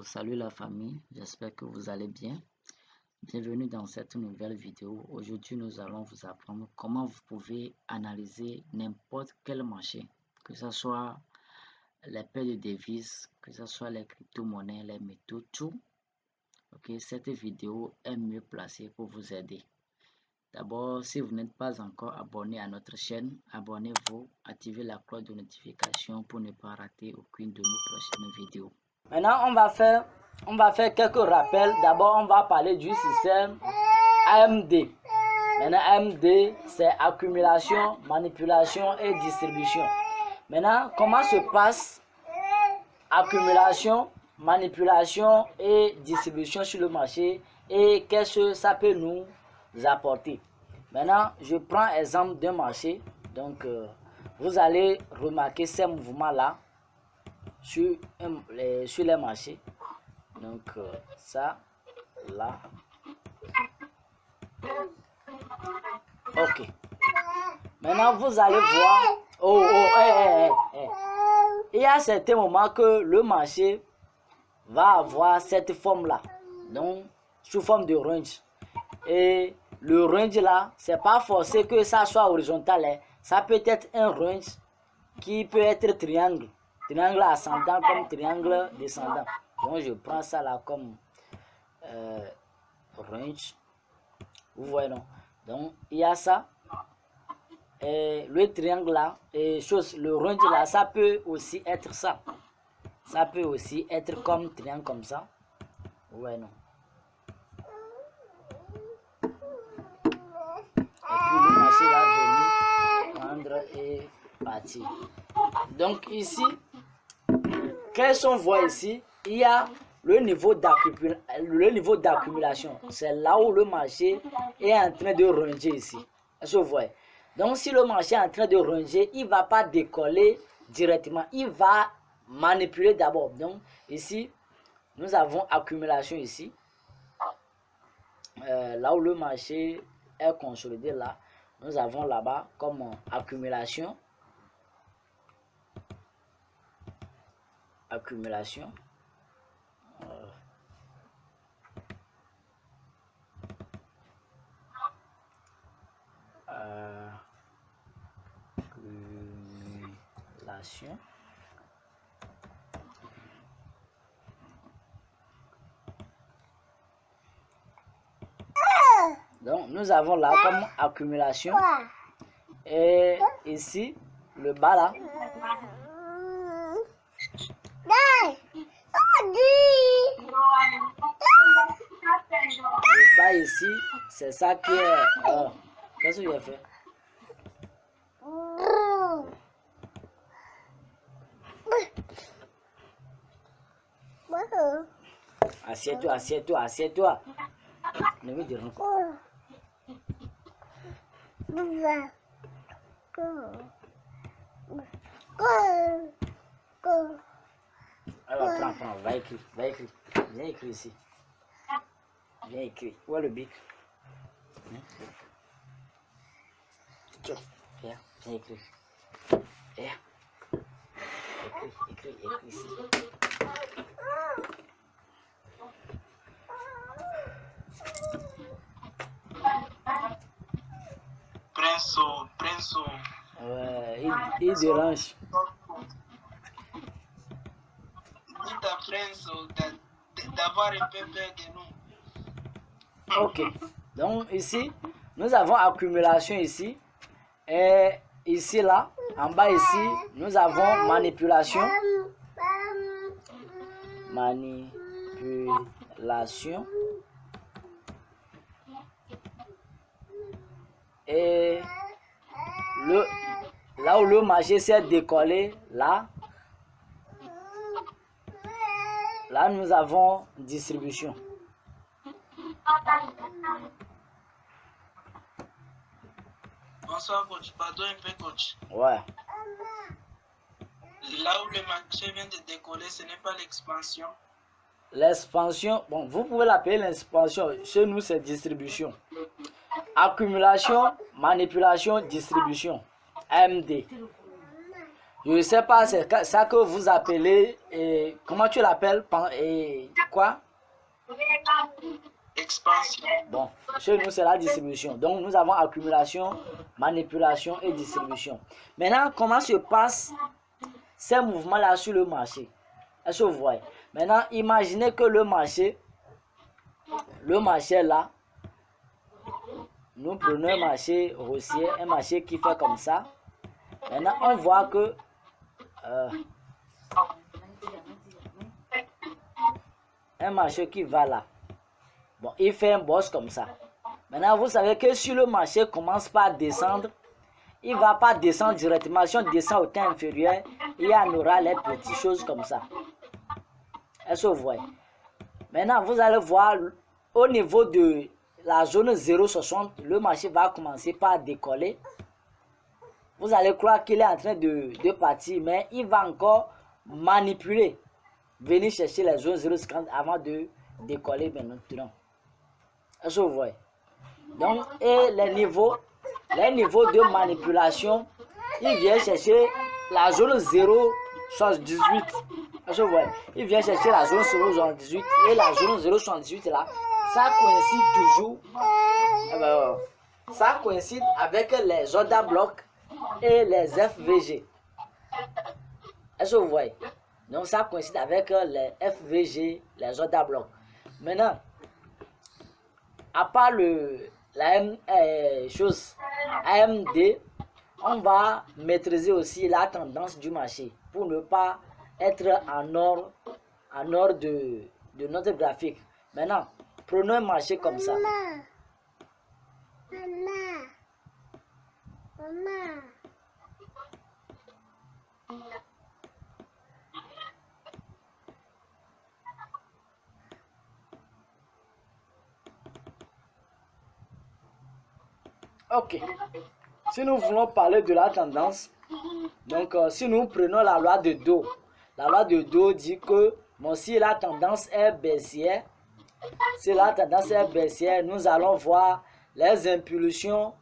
Salut la famille, j'espère que vous allez bien. Bienvenue dans cette nouvelle vidéo. Aujourd'hui, nous allons vous apprendre comment vous pouvez analyser n'importe quel marché, que ce soit les paires de devises, que ce soit les crypto-monnaies, les métaux, tout. Ok, cette vidéo est mieux placée pour vous aider. D'abord, si vous n'êtes pas encore abonné à notre chaîne, abonnez-vous, activez la cloche de notification pour ne pas rater aucune de nos prochaines vidéos. Maintenant, on va faire quelques rappels. D'abord, on va parler du système AMD. Maintenant, AMD, c'est accumulation, manipulation et distribution. Maintenant, comment se passe accumulation, manipulation et distribution sur le marché et qu'est-ce que ça peut nous apporter? Maintenant, je prends exemple d'un marché. Donc, vous allez remarquer ces mouvements-là sur les marchés. Donc ça là, ok. Maintenant vous allez voir, il y a certains moments que le marché va avoir cette forme là, donc sous forme de range. Et le range là, c'est pas forcé que ça soit horizontal, hein. Ça peut être un range qui peut être triangle ascendant comme triangle descendant. Donc je prends ça là comme range. Vous voyez, non? Donc il y a ça. Et le triangle là, et le range là, ça peut aussi être ça. Ça peut aussi être comme triangle comme ça. Vous voyez, non? Et puis le marché va venir prendre et partir. Donc ici, qu'est-ce qu'on voit ici? Il y a le niveau d'accumulation. C'est là où le marché est en train de ranger ici. Est-ce que vous voyez? Donc si le marché est en train de ranger, il ne va pas décoller directement. Il va manipuler d'abord. Donc ici, nous avons accumulation ici. Là où le marché est consolidé là, nous avons là-bas comme accumulation. Accumulation. Accumulation. Donc nous avons là comme accumulation. Et ici, le bas là. Le bas ici, c'est ça qui est... qu'est-ce que j'ai fait? Assieds-toi, assieds-toi, assieds-toi. Ne me dérange pas. Alors, prends, va écrire, va écrire. Viens écrire ici. Viens écrire. Où est le bic? Viens, viens écrire. Viens. Écris ici. Prince. Ouais, il dérange. Dites à Prince d'avoir un peu peur de nous. Ok. Donc ici, nous avons accumulation ici. Et ici là, en bas ici, nous avons manipulation. Manipulation. Et là où le marché s'est décollé, là nous avons distribution. Bonsoir coach, pardon un peu coach. Ouais. Là où le marché vient de décoller, ce n'est pas l'expansion. L'expansion, bon, vous pouvez l'appeler l'expansion. Chez nous, c'est distribution. Accumulation, manipulation, distribution. AMD. Je ne sais pas, c'est ça que vous appelez, comment tu l'appelles, quoi? Expansion. Bon, chez nous, c'est la distribution. Donc, nous avons accumulation, manipulation et distribution. Maintenant, comment se passent ces mouvements-là sur le marché? Est-ce que vous voyez? Maintenant, imaginez que le marché là, nous prenons un marché haussier, un marché qui fait comme ça. Maintenant, on voit que un marché qui va là. Bon, il fait un boss comme ça. Maintenant, vous savez que si le marché commence par descendre, il ne va pas descendre directement. Si on descend au temps inférieur, il y en aura les petites choses comme ça. Est-ce que vous voyez? Maintenant, vous allez voir au niveau de la zone 0,60, le marché va commencer par décoller. Vous allez croire qu'il est en train de partir, mais il va encore manipuler. Venir chercher les zones 0,50 avant de décoller maintenant. Est-ce que vous voyez? Donc, et les niveaux de manipulation, il vient chercher la zone 0,78. Est-ce que vous voyez? Il vient chercher la zone 0,78 et la zone 0,78 là, ça coïncide toujours. Ça coïncide avec les order blocs et les FVG. Est-ce que vous voyez? Donc ça coïncide avec les FVG, les order blocs. Maintenant, à part AMD, on va maîtriser aussi la tendance du marché pour ne pas être en ordre de notre graphique. Maintenant, prenons un marché comme ça. Maman. Ok. Si nous voulons parler de la tendance, donc si nous prenons la loi de Dow, la loi de Dow dit que bon, si la tendance est baissière, nous allons voir les impulsions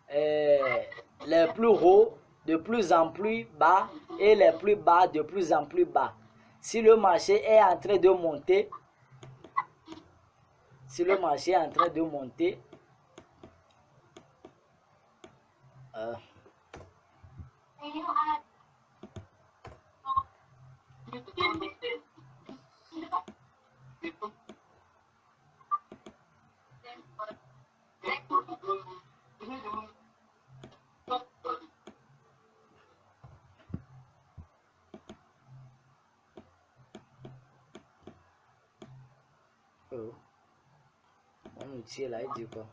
les plus hauts de plus en plus bas et les plus bas de plus en plus bas. Si le marché est en train de monter, mon outil là, il dit quoi?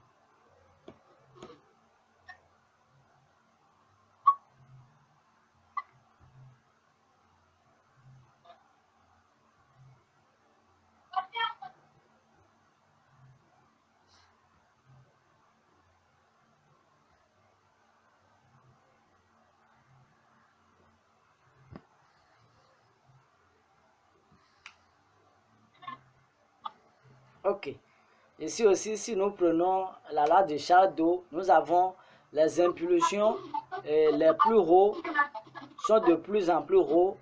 Ok. Ici aussi, si nous prenons la loi de Charles-Dow, nous avons les impulsions les plus hauts sont de plus en plus hauts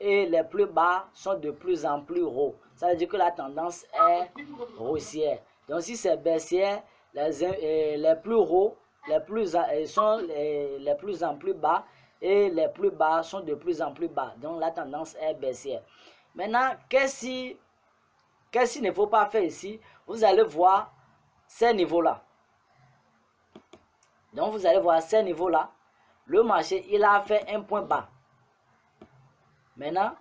et les plus bas sont de plus en plus hauts. Ça veut dire que la tendance est haussière. Donc si c'est baissière, les plus hauts sont les plus en plus bas et les plus bas sont de plus en plus bas. Donc la tendance est baissière. Maintenant, qu'est-ce qu'il ne faut pas faire ici? Vous allez voir ces niveaux-là. Donc vous allez voir ces niveaux-là. Le marché, il a fait un point bas. Maintenant,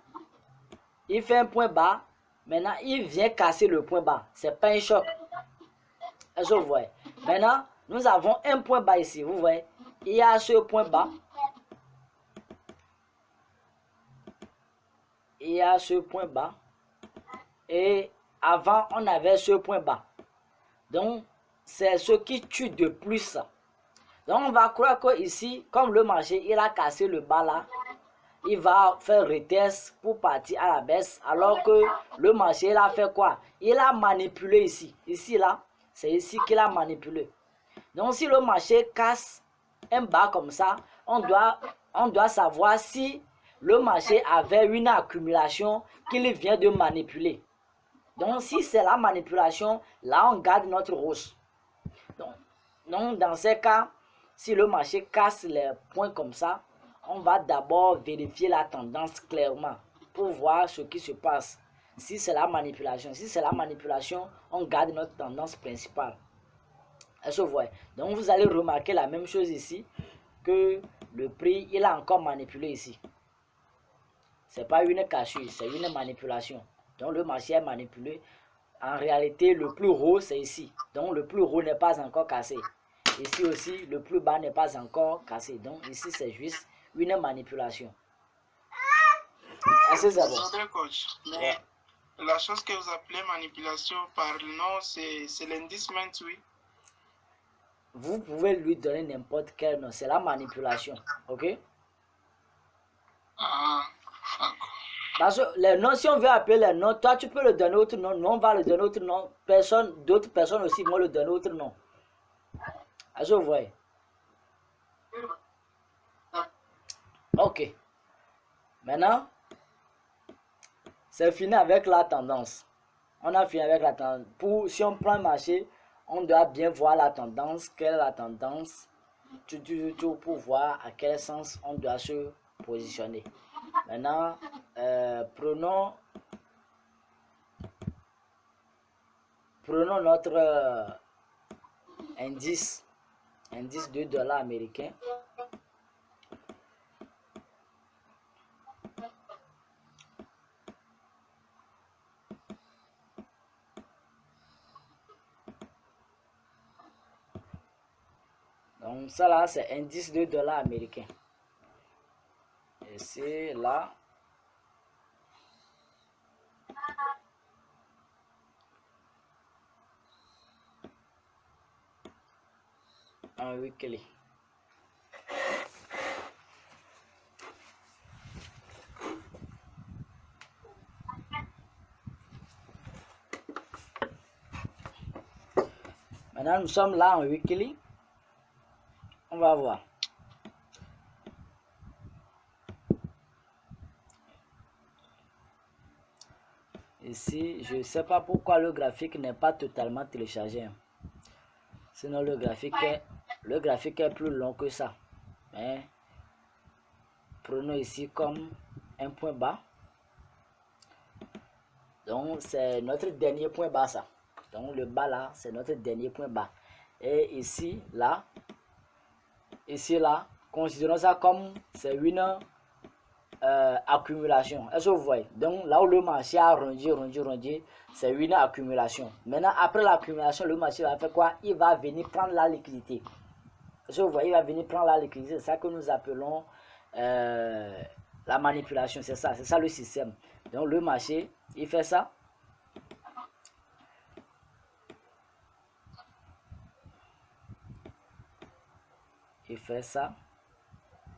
il fait un point bas. Maintenant, il vient casser le point bas. Ce n'est pas un choc. Est-ce que vous voyez? Maintenant, nous avons un point bas ici. Vous voyez? Il y a ce point bas. Il y a ce point bas. Et avant, on avait ce point bas. Donc, c'est ce qui tue de plus. Donc, on va croire que ici, comme le marché, il a cassé le bas là, il va faire retest pour partir à la baisse. Alors que le marché, il a fait quoi? Il a manipulé ici. Ici, là, c'est ici qu'il a manipulé. Donc, si le marché casse un bas comme ça, on doit savoir si le marché avait une accumulation qu'il vient de manipuler. Donc, si c'est la manipulation, là, on garde notre hausse. Donc, dans ces cas, si le marché casse les points comme ça, on va d'abord vérifier la tendance clairement pour voir ce qui se passe. Si c'est la manipulation, on garde notre tendance principale. Est-ce que vous voyez? Donc, vous allez remarquer la même chose ici, que le prix, il a encore manipulé ici. Ce n'est pas une cassure, c'est une manipulation. Donc, le marché est manipulé. En réalité, le plus haut, c'est ici. Donc, le plus haut n'est pas encore cassé. Ici aussi, le plus bas n'est pas encore cassé. Donc, ici, c'est juste une manipulation. Est-ce que c'est bon? Coach, mais la chose que vous appelez manipulation par le nom, c'est l'indice Mint, oui. Vous pouvez lui donner n'importe quel nom. C'est la manipulation. Ok? Ah, d'accord. Parce que les noms, si on veut appeler les noms, toi, tu peux le donner autre nom. Nous, on va le donner autre nom. D'autres personnes aussi vont le donner autre nom. Est-ce que vous voyez? Ok. Maintenant, c'est fini avec la tendance. On a fini avec la tendance. Si on prend le marché, on doit bien voir la tendance. Quelle est la tendance? Pour voir à quel sens on doit se positionner. Maintenant, prenons notre indice $2 américain. Donc ça là, c'est indice $2 américain. Et c'est là. Un weekly. Maintenant, nous sommes là en weekly. On va voir. Ici, je ne sais pas pourquoi le graphique n'est pas totalement téléchargé. Sinon, le graphique est plus long que ça. Mais, prenons ici comme un point bas. Donc, c'est notre dernier point bas, ça. Donc, le bas là, c'est notre dernier point bas. Et ici, là, considérons ça comme c'est une accumulation. Est-ce que vous voyez? Donc, là où le marché a rondé, c'est une accumulation. Maintenant, après l'accumulation, le marché va faire quoi? Il va venir prendre la liquidité. Est-ce que vous voyez? Il va venir prendre la liquidité. C'est ça que nous appelons la manipulation. C'est ça le système. Donc, le marché, il fait ça. Il fait ça.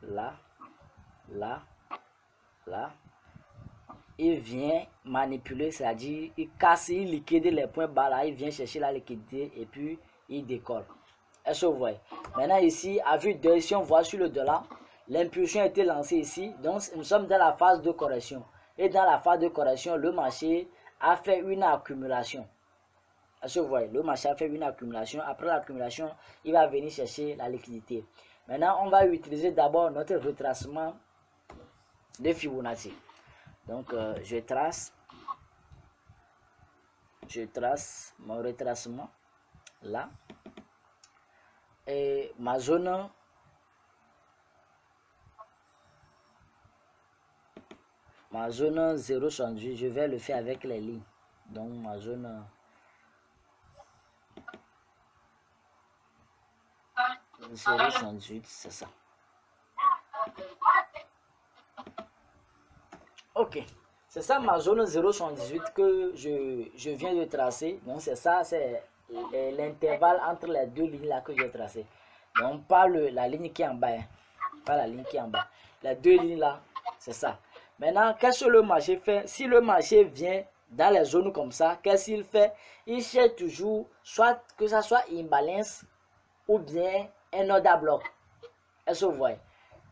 Là. Il vient manipuler, c'est-à-dire il casse, il liquide les points bas là, il vient chercher la liquidité et puis il décolle. Est-ce que vous voyez? Maintenant ici, à vue d'œil, si on voit sur le dollar, l'impulsion a été lancée ici, donc nous sommes dans la phase de correction. Et dans la phase de correction, le marché a fait une accumulation. Est-ce que vous voyez? Le marché a fait une accumulation. Après l'accumulation, il va venir chercher la liquidité. Maintenant, on va utiliser d'abord notre retracement de Fibonacci. Donc, je trace mon retracement là. Et ma zone 0,68, je vais le faire avec les lignes. Donc, ma zone 0,68, c'est ça. Ok, c'est ça ma zone 0,78 que je viens de tracer. Donc c'est ça, c'est l'intervalle entre les deux lignes là que j'ai tracé. Donc pas la ligne qui est en bas, hein. Pas la ligne qui est en bas. Les deux lignes là, c'est ça. Maintenant, qu'est-ce que le marché fait? Si le marché vient dans les zones comme ça, qu'est-ce qu'il fait? Il cherche toujours, soit que ça soit une balance ou bien un order bloc. Est-ce que vous voyez?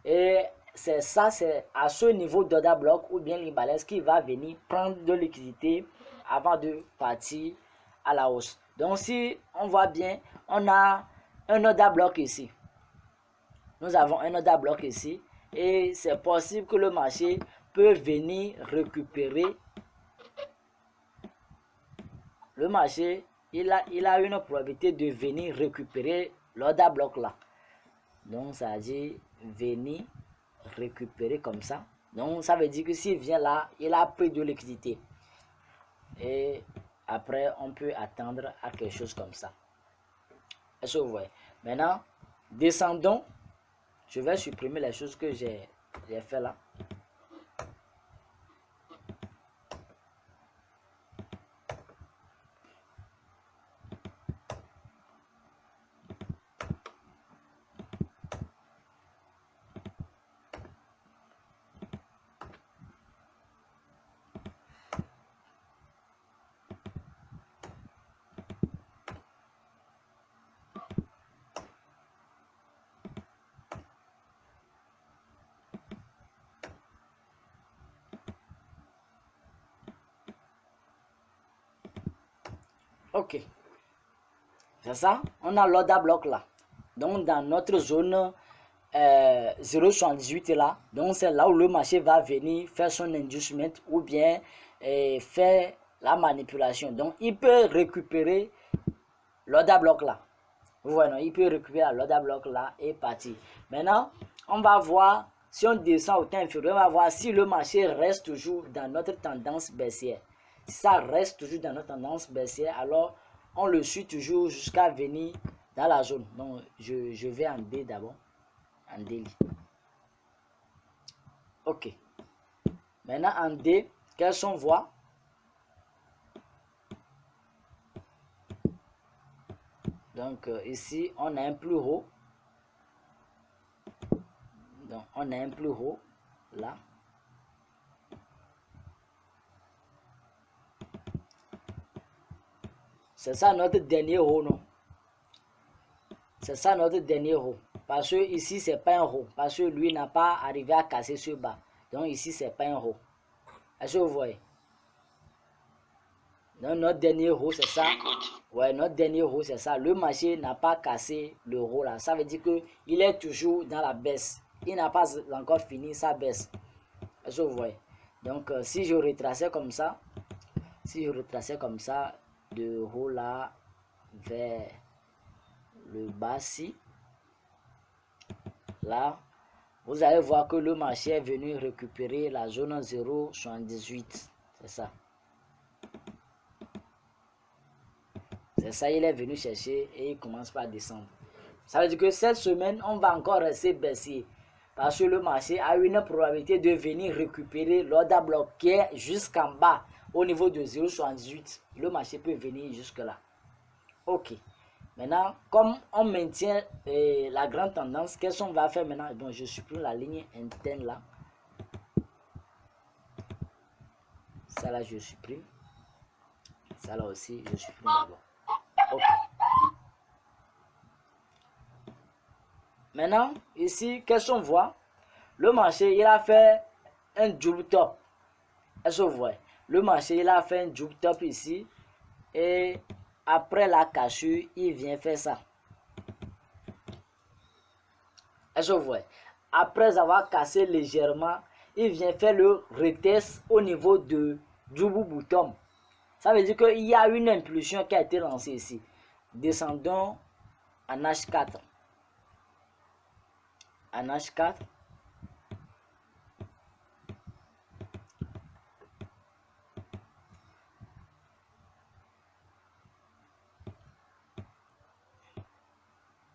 Et c'est à ce niveau d'order block ou bien l'imbalance qui va venir prendre de liquidité avant de partir à la hausse. Donc si on voit bien, on a un order block ici. Nous avons un order block ici et c'est possible que le marché peut venir récupérer. Le marché, il a une probabilité de venir récupérer l'order block là. Donc ça veut dire venir récupérer comme ça. Donc ça veut dire que s'il vient là, il a pris de liquidité. Et après, on peut attendre à quelque chose comme ça. Est-ce que vous voyez? Maintenant, descendons. Je vais supprimer les choses que j'ai fait là. Ok, c'est ça, on a l'order block là. Donc dans notre zone 0,78 là, donc c'est là où le marché va venir faire son inducement ou bien faire la manipulation. Donc il peut récupérer l'order block là. Vous voyez, non? Il peut récupérer l'order block là et partir. Maintenant, on va voir si on descend au temps inférieur, on va voir si le marché reste toujours dans notre tendance baissière. Si ça reste toujours dans notre tendance baissière, alors on le suit toujours jusqu'à venir dans la zone. Donc, je vais en D d'abord. En D. Ok. Maintenant, en D, qu'est-ce qu'on voit? Donc, ici, on a un plus haut. Donc, on a un plus haut là. C'est ça notre dernier haut, non? C'est ça notre dernier haut. Parce que ici, c'est pas un haut. Parce que lui n'a pas arrivé à casser ce bas. Donc ici, c'est pas un haut. Est-ce que vous voyez? Donc notre dernier haut, c'est ça. Ouais, notre dernier haut, c'est ça. Le marché n'a pas cassé le haut là. Ça veut dire qu'il est toujours dans la baisse. Il n'a pas encore fini sa baisse. Est-ce que vous voyez? Donc si je retraçais comme ça, de haut là vers le bas ci, là, vous allez voir que le marché est venu récupérer la zone 0,78. C'est ça. C'est ça, il est venu chercher et il commence par descendre. Ça veut dire que cette semaine, on va encore rester baissier. Parce que le marché a une probabilité de venir récupérer l'order block qui est jusqu'en bas, au niveau de 0,78. Le marché peut venir jusque là. Ok. Maintenant, comme on maintient la grande tendance, qu'est-ce qu'on va faire maintenant? Bon, je supprime la ligne interne là. Ça là, je supprime. Ça là aussi, je supprime d'abord. Ok. Maintenant, ici, qu'est-ce qu'on voit? Le marché, il a fait un double top. Est-ce que vous voyez? Le marché, il a fait un double top ici. Et après la cassure, il vient faire ça. Est-ce que vous voyez? Après avoir cassé légèrement, il vient faire le retest au niveau de double bottom. Ça veut dire qu'il y a une impulsion qui a été lancée ici. Descendons en H4. En H4.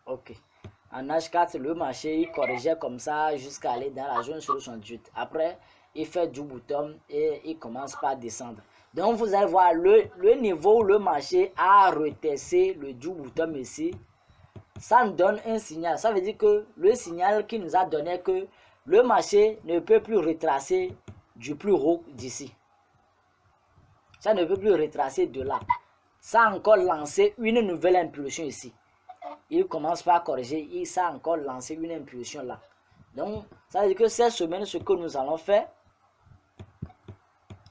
Ok. En H4, le marché il corrigeait comme ça jusqu'à aller dans la zone 68. Après, il fait du bottom et il commence par descendre. Donc, vous allez voir le niveau où le marché a retesté le du bottom ici. Ça nous donne un signal. Ça veut dire que le signal qui nous a donné que le marché ne peut plus retracer du plus haut d'ici. Ça ne peut plus retracer de là. Ça a encore lancé une nouvelle impulsion ici. Il commence par corriger, ça a encore lancé une impulsion là. Donc, ça veut dire que cette semaine, ce que nous allons faire,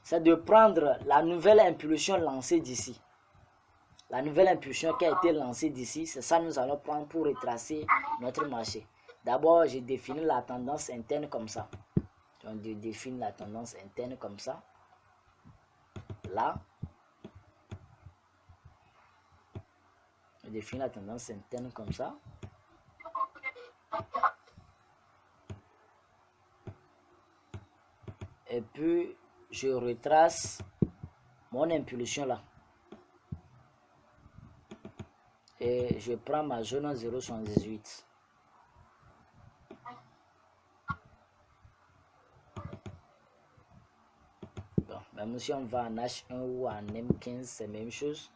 c'est de prendre la nouvelle impulsion lancée d'ici. La nouvelle impulsion qui a été lancée d'ici, c'est ça que nous allons prendre pour retracer notre marché. D'abord, je définis la tendance interne comme ça. Donc, je définis la tendance interne comme ça. Là. Je définis la tendance interne comme ça. Et puis, je retrace mon impulsion là. Et je prends ma zone 0,78. Bon, même si on va en H1 ou en M15, c'est la même chose.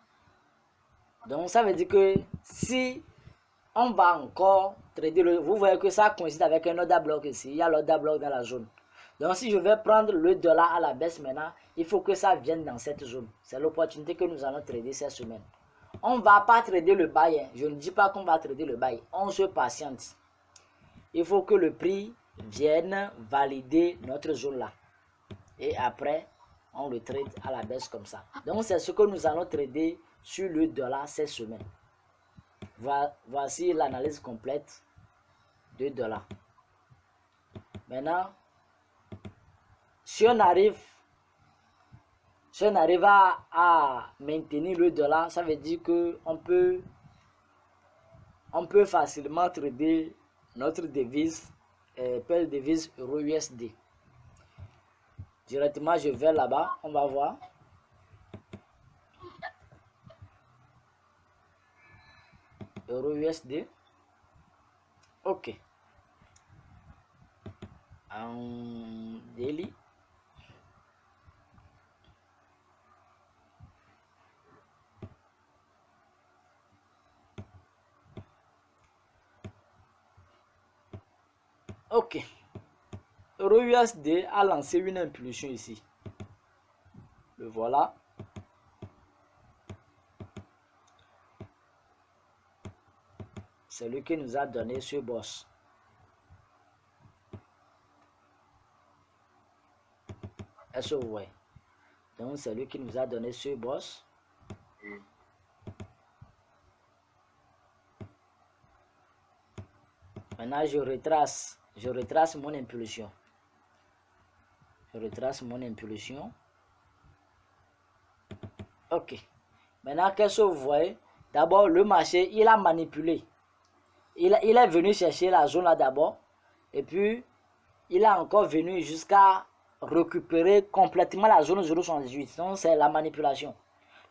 Donc, ça veut dire que si on va encore trader vous voyez que ça coïncide avec un order block ici. Il y a l'order block dans la zone. Donc, si je vais prendre le dollar à la baisse maintenant, il faut que ça vienne dans cette zone. C'est l'opportunité que nous allons trader cette semaine. On ne va pas trader le buy. Hein. Je ne dis pas qu'on va trader le buy. On se patiente. Il faut que le prix vienne valider notre zone là. Et après, on le trade à la baisse comme ça. Donc, c'est ce que nous allons trader sur le dollar cette semaine. Voici l'analyse complète de dollar. Maintenant, si on arrive à maintenir le dollar, ça veut dire que on peut facilement trader notre devise, belle devise euro-USD. Directement, je vais là-bas, on va voir. Euro-USD. Ok. En daily. Ok. Euro-USD a lancé une impulsion ici. Le voilà. C'est lui qui nous a donné ce boss. Est-ce que vous voyez? Donc, c'est lui qui nous a donné ce boss. Maintenant, je retrace mon impulsion. Je retrace mon impulsion. Ok. Maintenant, qu'est-ce que vous voyez? D'abord, le marché, il a manipulé. Il est venu chercher la zone là d'abord. Et puis, il a encore venu jusqu'à récupérer complètement la zone 0,78. Donc, c'est la manipulation.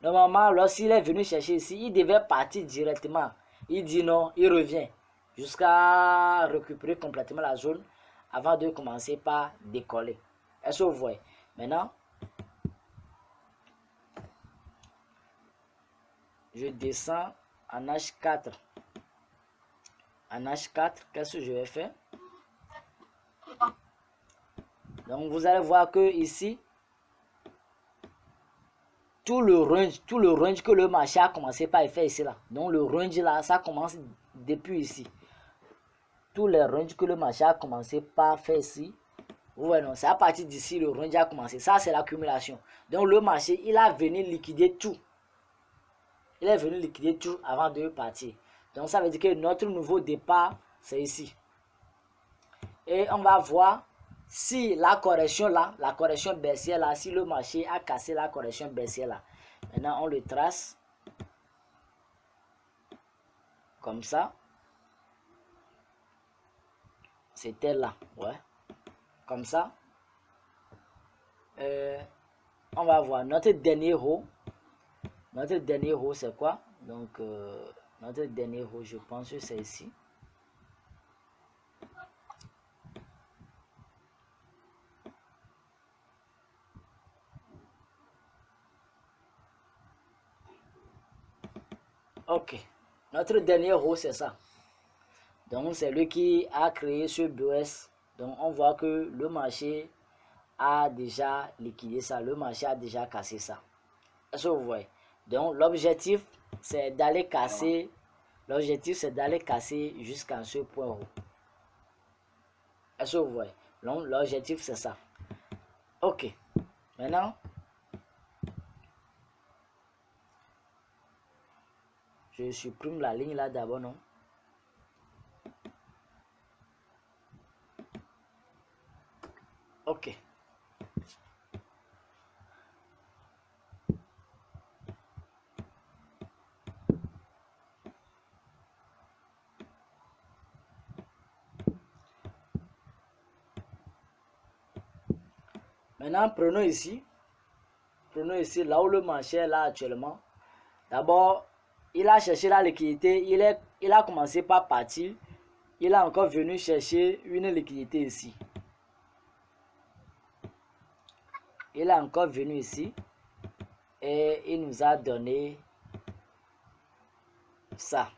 Normalement, lorsqu'il est venu chercher ici, il devait partir directement. Il dit non, il revient jusqu'à récupérer complètement la zone avant de commencer par décoller. Est-ce que vous voyez? Maintenant, je descends en H4. En H4, qu'est-ce que je vais faire? Donc, vous allez voir que ici, tout le range que le marché a commencé par faire ici là. Donc, le range là, ça commence depuis ici. Tous les ranges que le marché a commencé par faire ici. Vous voyez, c'est à partir d'ici le range a commencé. Ça, c'est l'accumulation. Donc, le marché, il a venu liquider tout. Il est venu liquider tout avant de partir. Donc, ça veut dire que notre nouveau départ, c'est ici. Et on va voir si la correction là, la correction baissière là, si le marché a cassé la correction baissière là. Maintenant, on le trace. Comme ça. C'était là, ouais. Comme ça. On va voir notre dernier haut. Notre dernier haut, c'est quoi? Donc, notre dernier haut, je pense que c'est ici. Ok. Notre dernier haut, c'est ça. Donc, c'est lui qui a créé ce BOS. Donc, on voit que le marché a déjà liquidé ça. Le marché a déjà cassé ça. Est-ce que vous voyez? Donc, l'objectif, c'est d'aller casser. L'objectif, c'est d'aller casser jusqu'à ce point haut. Est-ce que vous voyez? Donc, l'objectif, c'est ça. Ok. Maintenant, je supprime la ligne là d'abord, non? Ok. Maintenant, prenons ici là où le marché est là actuellement. D'abord, il a cherché la liquidité, il a commencé par partir, il a encore venu chercher une liquidité ici. Il est encore venu ici et il nous a donné ça.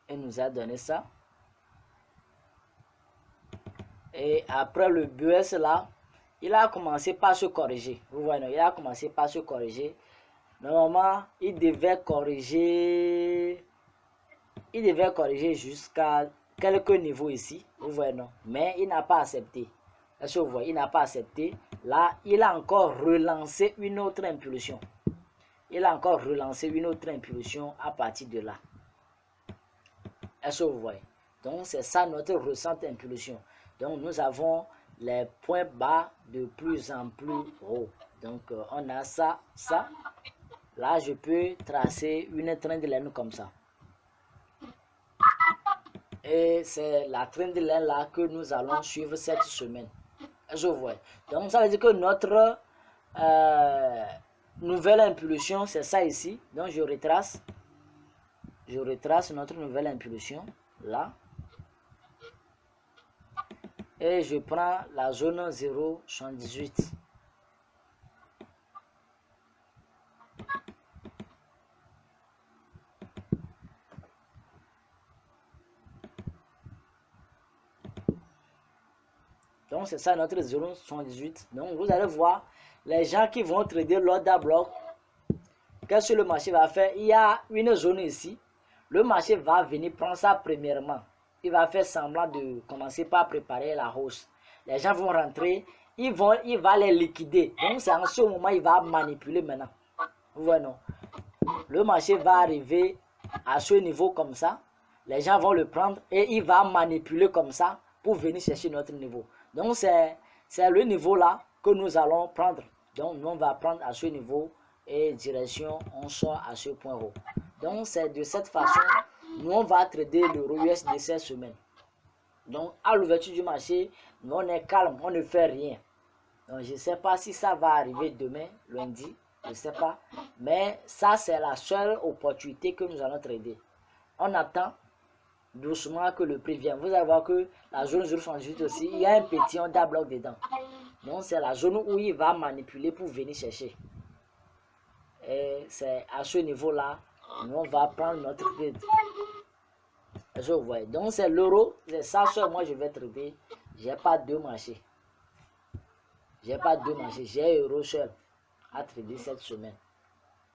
Il nous a donné ça. Et après le BS là, il a commencé par se corriger. Vous voyez, il a commencé par se corriger. Normalement, il devait corriger jusqu'à quelques niveaux ici. Vous voyez, non? Mais il n'a pas accepté. Est-ce que vous voyez? Il n'a pas accepté. Là, il a encore relancé une autre impulsion. Il a encore relancé une autre impulsion à partir de là. Est-ce que vous voyez? Donc, c'est ça notre récente impulsion. Donc, nous avons les points bas de plus en plus hauts. Donc, on a ça, ça. Là, je peux tracer une trendline comme ça. Et c'est la trendline là que nous allons suivre cette semaine. Est-ce que vous voyez? Donc, ça veut dire que notre nouvelle impulsion, c'est ça ici. Donc, je retrace notre nouvelle impulsion là. Et je prends la zone 0,78. Donc c'est ça notre 0,78. Donc vous allez voir les gens qui vont trader l'order block. Qu'est-ce que le marché va faire? Il y a une zone ici. Le marché va venir prendre ça premièrement. Il va faire semblant de commencer par préparer la hausse. Les gens vont rentrer, il va les liquider. Donc c'est en ce moment il va manipuler maintenant. Vous voyez non? Le marché va arriver à ce niveau comme ça. Les gens vont le prendre et il va manipuler comme ça pour venir chercher notre niveau. Donc c'est le niveau là que nous allons prendre. Donc nous on va prendre à ce niveau et direction on sort à ce point haut. Donc c'est de cette façon nous on va trader l'euro USD cette semaine. Donc à l'ouverture du marché, nous on est calme, on ne fait rien. Donc je ne sais pas si ça va arriver demain, lundi, je ne sais pas. Mais ça c'est la seule opportunité que nous allons trader. On attend doucement que le prix vienne. Vous allez voir que la zone 0,78 aussi, il y a un petit order block dedans. Donc c'est la zone où il va manipuler pour venir chercher. Et c'est à ce niveau-là, nous on va prendre notre trade. Je vois. Donc c'est l'euro, c'est ça seul moi je vais trader. J'ai pas deux marchés. J'ai pas deux marchés, j'ai euro seul à trader cette semaine.